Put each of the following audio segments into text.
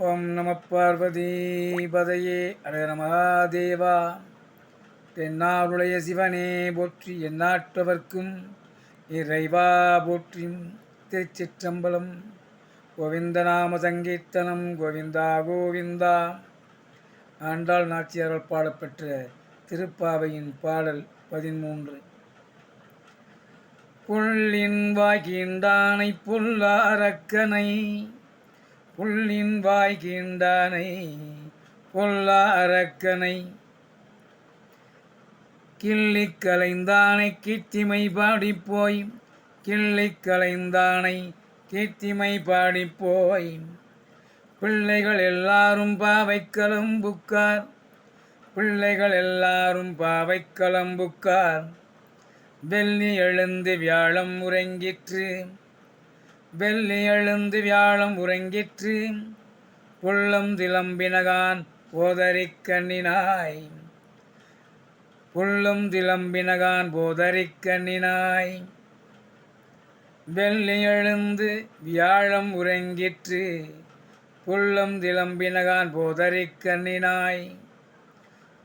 ஓம் நம பார்வதி பதையே அழக மகாதேவா. தென்னாருடைய சிவனே போற்றி, எந்நாட்டவர்க்கும் இறைவா போற்றி. திருச்சிற்றம்பலம். கோவிந்த நாம சங்கீர்த்தனம். கோவிந்தா கோவிந்தா. ஆண்டாள் நாச்சியாரால் பாடப்பெற்ற திருப்பாவையின் பாடல் 13. புள்ளின் வாய்கின்றானை புல்லாரக்கனை, புள்ளின் வாய்கின்றானை பொல்லாரக்கனை, கிள்ளி கலைந்தானை கீர்த்திமை பாடிப்போய், கிள்ளி கலைந்தானை கீர்த்திமை பாடிப்போய். பிள்ளைகள் எல்லாரும் பாவை கலம்புக்கார், பிள்ளைகள் எல்லாரும் பாவை கலம்புக்கார். வெள்ளி எழுந்து வியாழம் உறங்கிற்று, வெள்ளி எழுந்து வியாழம் உறங்கிற்று. புள்ளம் திளம்பினகான் போதரிக் கண்ணினாய், புள்ளும் திளம்பினகான் போதரிக் கண்ணினாய். வெள்ளி எழுந்து வியாழம் உறங்கிற்று, புள்ளம் திளம்பினகான் போதரிக் கண்ணினாய்.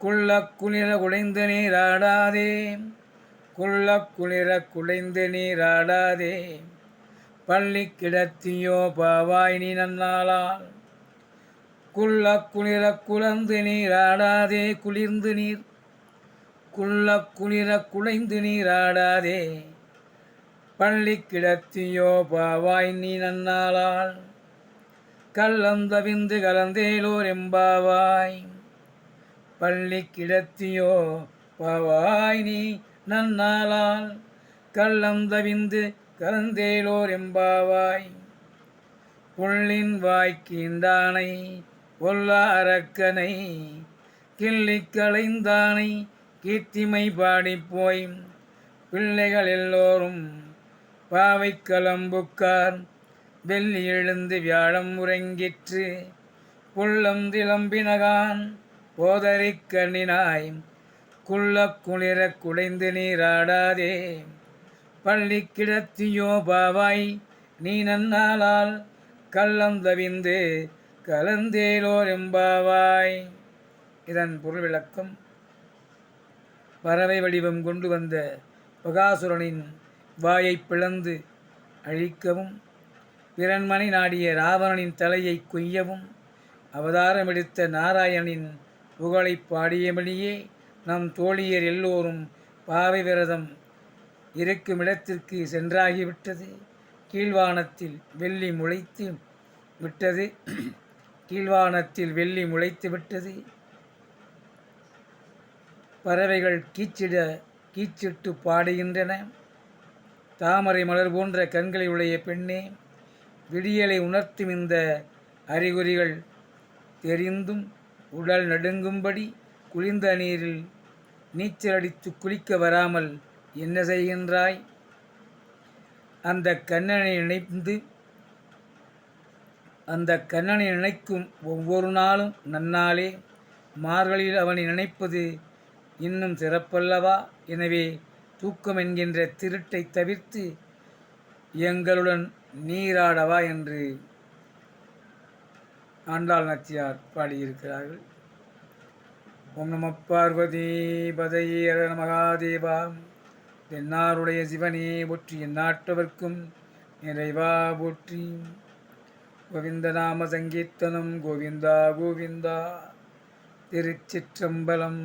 குள்ள குளிர குடைந்து நீராடாதே, குள்ள குளிர குடைந்து நீராடாதே. பள்ளி கிடத்தியோ பாவாய் நீ நன்னாளால், குள்ள குளிர குளந்து நீராடாதே. குளிர்ந்து நீர் குள்ள குளிர குடைந்து நீராடாதே. பள்ளி கிடத்தியோ பாவாய் நீ நன்னாளால். கள்ளந்தவிந்து கலந்தேலோர் எம்பாவாய், பள்ளி கிடத்தியோ பாவாய் நீ நன்னாளால். கள்ளந்தவிந்து கலந்தேலோர் எம்பாவாய். புள்ளின் வாய்க்கின்றானை பொல்லா அரக்கனை, கிள்ளி கலைந்தானை கீர்த்திமை பாடிப்போய். பிள்ளைகள் எல்லோரும் பாவை கலம்புக்கார், வெள்ளி எழுந்து வியாழம் உறங்கிற்று. புள்ளம் திளம்பினகான் போதரிக் கண்ணினாய். குள்ள குளிர குடைந்து நீராடாதே. பள்ளி கிடத்தியோ பாவாய் நீ நன்னாளால். கள்ளம் தவிந்து கலந்தேலோர் எம்பாவாய். இதன் பொருள் விளக்கம். பறவை வடிவம் கொண்டு வந்த பகாசுரனின் வாயை பிளந்து அழிக்கவும், பிறன்மனை நாடிய ராவணனின் தலையை கொய்யவும் அவதாரமெடுத்த நாராயணனின் புகழை பாடியபடியே நம் தோழியர் எல்லோரும் பாவை விரதம் இருக்குமிடத்திற்கு சென்றாகிவிட்டது. கீழ்வானத்தில் வெள்ளி முளைத்து விட்டது, கீழ்வானத்தில் வெள்ளி முளைத்து விட்டது. பறவைகள் கீச்சிட்டு பாடுகின்றன. தாமரை மலர் போன்ற கண்களை உடைய பெண்ணே, விடியலை உணர்த்தும் இந்த அறிகுறிகள் தெரிந்தும் உடல் நடுங்கும்படி குளிர்ந்த நீரில் நீச்சல் அடித்து குளிக்க வராமல் என்ன செய்கின்றாய்? அந்த கண்ணனை நினைக்கும் ஒவ்வொரு நாளும் நன்னாளே. மார்கழியில் அவனை நினைப்பது இன்னும் சிறப்பல்லவா? எனவே தூக்கம் என்கின்ற திருட்டை தவிர்த்து எங்களுடன் நீராடவா என்று ஆண்டாள் நாச்சியார் பாடியிருக்கிறார்கள். ஓம் நம பார்வதி பதையே அழக மகாதேவா. தென்னாருடைய சிவனே போற்றி, எந்நாட்டவர்க்கும் இறைவா போற்றி. கோவிந்த நாம சங்கீர்த்தனம். கோவிந்தா கோவிந்தா. திருச்சிற்றம்பலம்.